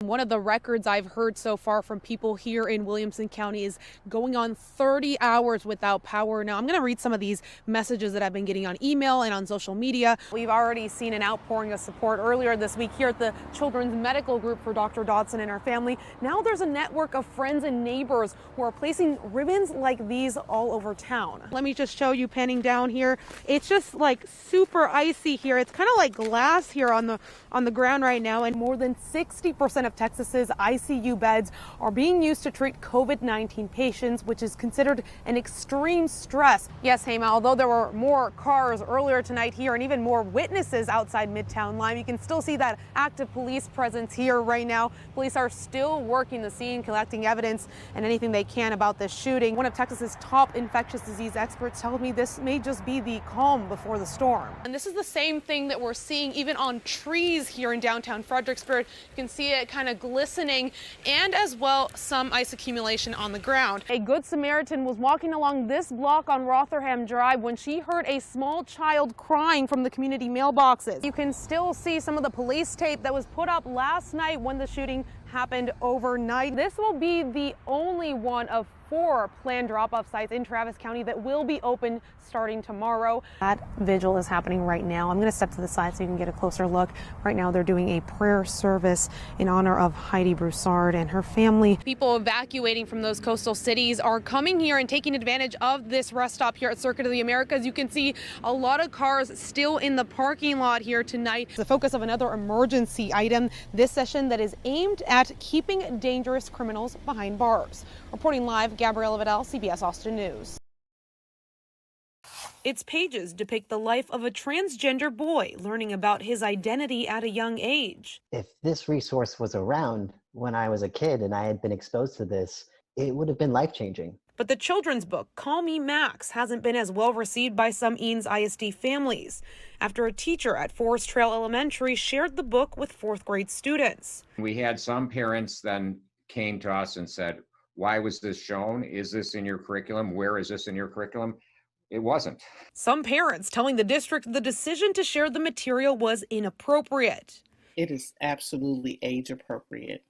One of the records I've heard so far from people here in Williamson County is going on 30 hours without power. Now, I'm going to read some of these messages that I've been getting on email and on social media. We've already seen an outpouring of support earlier this week here at the Children's Medical Group for Dr. Dodson and her family. Now there's a network of friends and neighbors who are placing ribbons like these all over town. Let me just show you, panning down here. It's just like super icy here. It's kind of like glass here on the ground right now, and more than 60% of Texas's ICU beds are being used to treat COVID-19 patients, which is considered an extreme stress. Yes, Hema, although there were more cars earlier tonight here and even more witnesses outside Midtown Lime, you can still see that active police presence here right now. Police are still working the scene, collecting evidence and anything they can about this shooting. One of Texas's top infectious disease experts told me this may just be the calm before the storm. And this is the same thing that we're seeing even on trees here in downtown Fredericksburg. You can see it kind of glistening, and as well some ice accumulation on the ground. A Good Samaritan was walking along this block on Rotherham Drive when she heard a small child crying from the community mailboxes. You can still see some of the police tape that was put up last night when the shooting happened overnight. This will be the only one of 4 planned drop-off sites in Travis County that will be open starting tomorrow. That vigil is happening right now. I'm going to step to the side so you can get a closer look. Right now they're doing a prayer service in honor of Heidi Broussard and her family. People evacuating from those coastal cities are coming here and taking advantage of this rest stop here at Circuit of the Americas. You can see a lot of cars still in the parking lot here tonight. The focus of another emergency item this session that is aimed at keeping dangerous criminals behind bars. Reporting live, Gabriela Vidal, CBS Austin News. Its pages depict the life of a transgender boy learning about his identity at a young age. If this resource was around when I was a kid and I had been exposed to this, it would have been life-changing. But the children's book, Call Me Max, hasn't been as well received by some Eanes ISD families after a teacher at Forest Trail Elementary shared the book with 4th grade students. We had some parents then came to us and said, "Why was this shown? Is this in your curriculum? Where is this in your curriculum?" It wasn't. Some parents telling the district the decision to share the material was inappropriate. It is absolutely age appropriate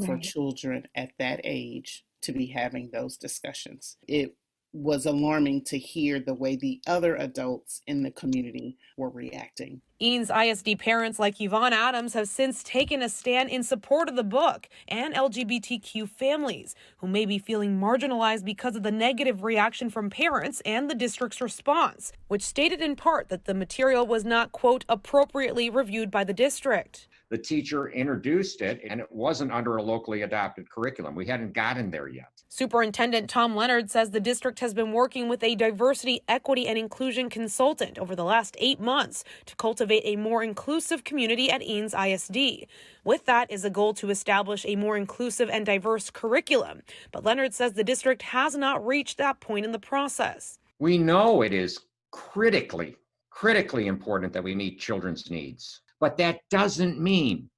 for children at that age to be having those discussions. It was alarming to hear the way the other adults in the community were reacting. Eanes ISD parents like Yvonne Adams have since taken a stand in support of the book and LGBTQ families who may be feeling marginalized because of the negative reaction from parents and the district's response, which stated in part that the material was not, quote, appropriately reviewed by the district. The teacher introduced it, and it wasn't under a locally adopted curriculum. We hadn't gotten there yet. Superintendent Tom Leonard says the district has been working with a diversity, equity, and inclusion consultant over the last 8 months to cultivate a more inclusive community at Eanes ISD. With that is a goal to establish a more inclusive and diverse curriculum. But Leonard says the district has not reached that point in the process. We know it is critically important that we meet children's needs. But that doesn't mean,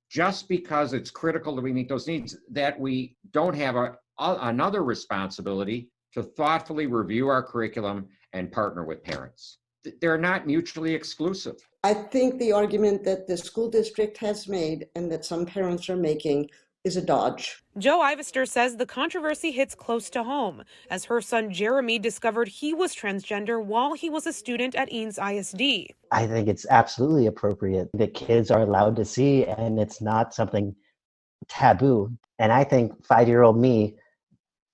just because it's critical that we meet those needs, that we don't have another responsibility to thoughtfully review our curriculum and partner with parents. They're not mutually exclusive. I think the argument that the school district has made and that some parents are making is a dodge. Joe Ivester says the controversy hits close to home, as her son Jeremy discovered he was transgender while he was a student at Eanes ISD. I think it's absolutely appropriate that kids are allowed to see, and it's not something taboo. And I think 5-year-old me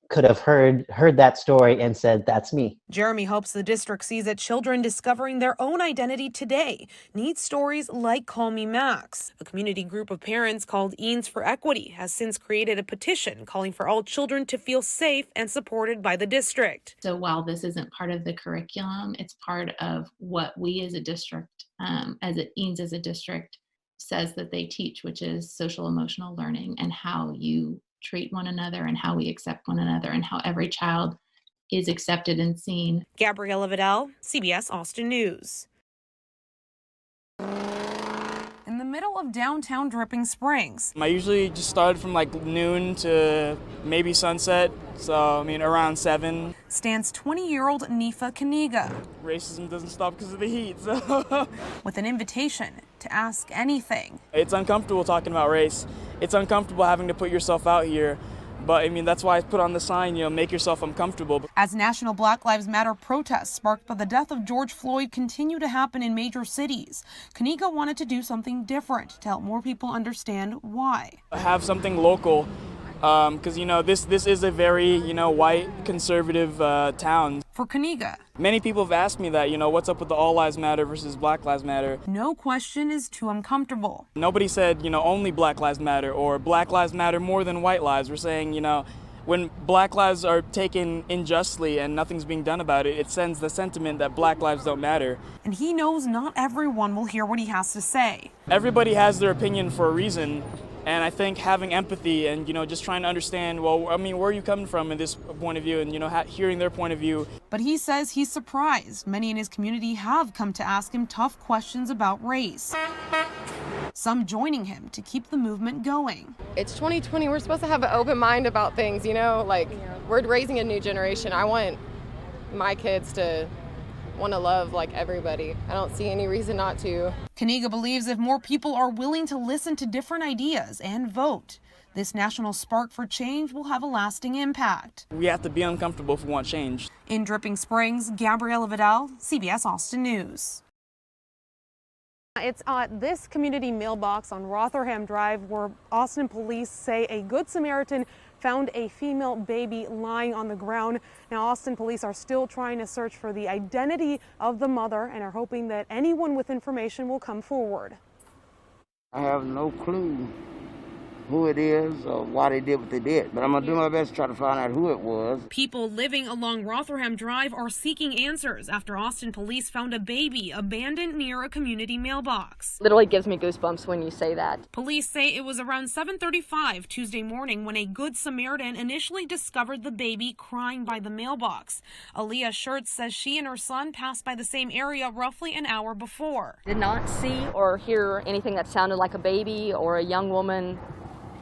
could have heard that story and said, that's me. Jeremy hopes the district sees that children discovering their own identity today need stories like Call Me Max. A community group of parents called Eanes for Equity has since created a petition calling for all children to feel safe and supported by the district. So while this isn't part of the curriculum, it's part of what we as a district, Eanes as a district, says that they teach, which is social emotional learning and how you treat one another and how we accept one another and how every child is accepted and seen. Gabriela Vidal, CBS Austin News. In the middle of downtown Dripping Springs. I usually just started from like noon to maybe sunset, so around 7. Stands 20-year-old Nifa Kaniga. Racism doesn't stop because of the heat, so. With an invitation to ask anything. It's uncomfortable talking about race. It's uncomfortable having to put yourself out here. But I mean, that's why I put on the sign, make yourself uncomfortable. As national Black Lives Matter protests sparked by the death of George Floyd continue to happen in major cities, KEYE wanted to do something different to help more people understand why. Have something local, because this is a very white conservative town. For KEYE, many people have asked me that, what's up with the All Lives Matter versus Black Lives Matter. no question is too uncomfortable. Nobody said, only Black Lives Matter or Black Lives Matter more than white lives. We're saying, when Black lives are taken unjustly and nothing's being done about it, it sends the sentiment that Black lives don't matter. And he knows not everyone will hear what he has to say. Everybody has their opinion for a reason. And I think having empathy and, just trying to understand, where are you coming from in this point of view and, hearing their point of view. But he says he's surprised many in his community have come to ask him tough questions about race. Some joining him to keep the movement going. It's 2020. We're supposed to have an open mind about things, we're raising a new generation. I want my kids to want to love like everybody. I don't see any reason not to. KEYE believes if more people are willing to listen to different ideas and vote, this national spark for change will have a lasting impact. We have to be uncomfortable if we want change. In Dripping Springs, Gabriela Vidal, CBS Austin News. It's at this community mailbox on Rotherham Drive where Austin police say a Good Samaritan found a female baby lying on the ground. Now, Austin police are still trying to search for the identity of the mother and are hoping that anyone with information will come forward. I have no clue who it is or why they did what they did, but I'm going to do my best to try to find out who it was. People living along Rotherham Drive are seeking answers after Austin police found a baby abandoned near a community mailbox. Literally gives me goosebumps when you say that. Police say it was around 7:35 Tuesday morning when a Good Samaritan initially discovered the baby crying by the mailbox. Aaliyah Schertz says she and her son passed by the same area roughly an hour before. Did not see or hear anything that sounded like a baby or a young woman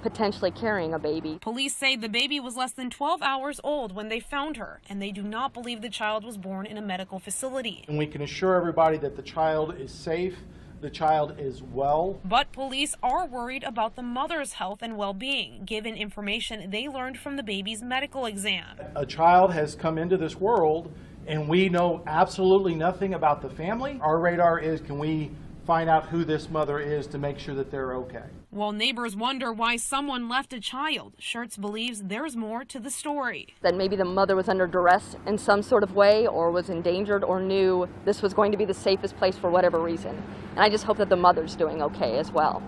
potentially carrying a baby. Police say the baby was less than 12 hours old when they found her, and they do not believe the child was born in a medical facility. And we can assure everybody that the child is safe, the child is well. But police are worried about the mother's health and well-being, given information they learned from the baby's medical exam. A child has come into this world, and we know absolutely nothing about the family. Our radar is, can we find out who this mother is to make sure that they're okay? While neighbors wonder why someone left a child, Schertz believes there's more to the story. That maybe the mother was under duress in some sort of way or was endangered or knew this was going to be the safest place for whatever reason. And I just hope that the mother's doing okay as well.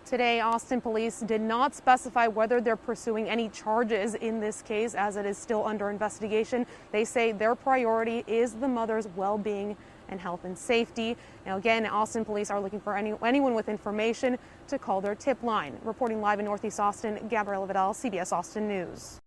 Today, Austin police did not specify whether they're pursuing any charges in this case, as it is still under investigation. They say their priority is the mother's well-being and health and safety. Now, again, Austin police are looking for anyone with information to call their tip line. Reporting live in Northeast Austin, Gabriela Vidal, CBS Austin News.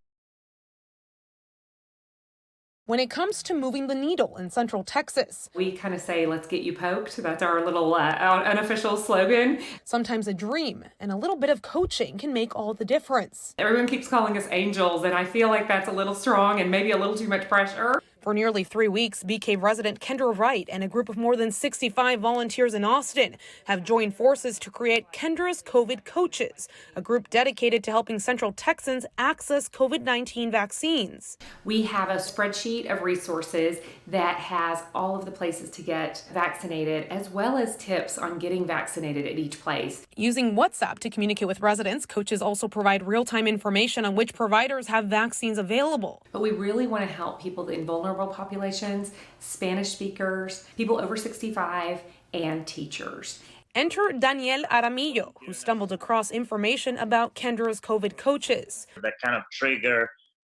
When it comes to moving the needle in Central Texas, we kind of say, let's get you poked. That's our little unofficial slogan. Sometimes a dream and a little bit of coaching can make all the difference. Everyone keeps calling us angels, and I feel like that's a little strong and maybe a little too much pressure. For nearly 3 weeks, BK resident Kendra Wright and a group of more than 65 volunteers in Austin have joined forces to create Kendra's COVID Coaches, a group dedicated to helping Central Texans access COVID-19 vaccines. We have a spreadsheet of resources that has all of the places to get vaccinated, as well as tips on getting vaccinated at each place. Using WhatsApp to communicate with residents, coaches also provide real-time information on which providers have vaccines available. But we really want to help people in vulnerable populations, Spanish speakers, people over 65, and teachers. Enter Daniel Aramillo, who stumbled across information about Kendra's COVID Coaches. That kind of trigger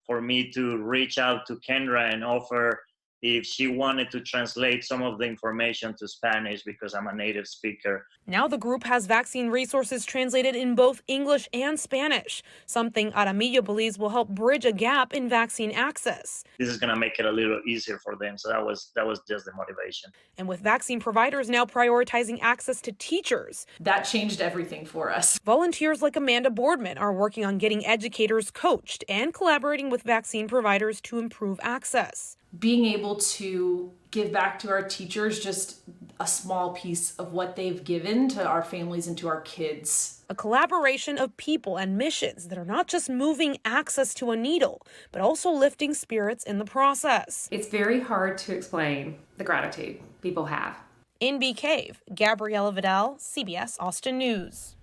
for me to reach out to Kendra and offer if she wanted to translate some of the information to Spanish because I'm a native speaker. Now the group has vaccine resources translated in both English and Spanish, something Aramillo believes will help bridge a gap in vaccine access. This is going to make it a little easier for them. So that was just the motivation. And with vaccine providers now prioritizing access to teachers, that changed everything for us. Volunteers like Amanda Boardman are working on getting educators coached and collaborating with vaccine providers to improve access. being able to give back to our teachers just a small piece of what they've given to our families and to our kids. A collaboration of people and missions that are not just moving access to a needle, but also lifting spirits in the process. It's very hard to explain the gratitude people have. In Bee Cave, Gabriela Vidal, CBS Austin News.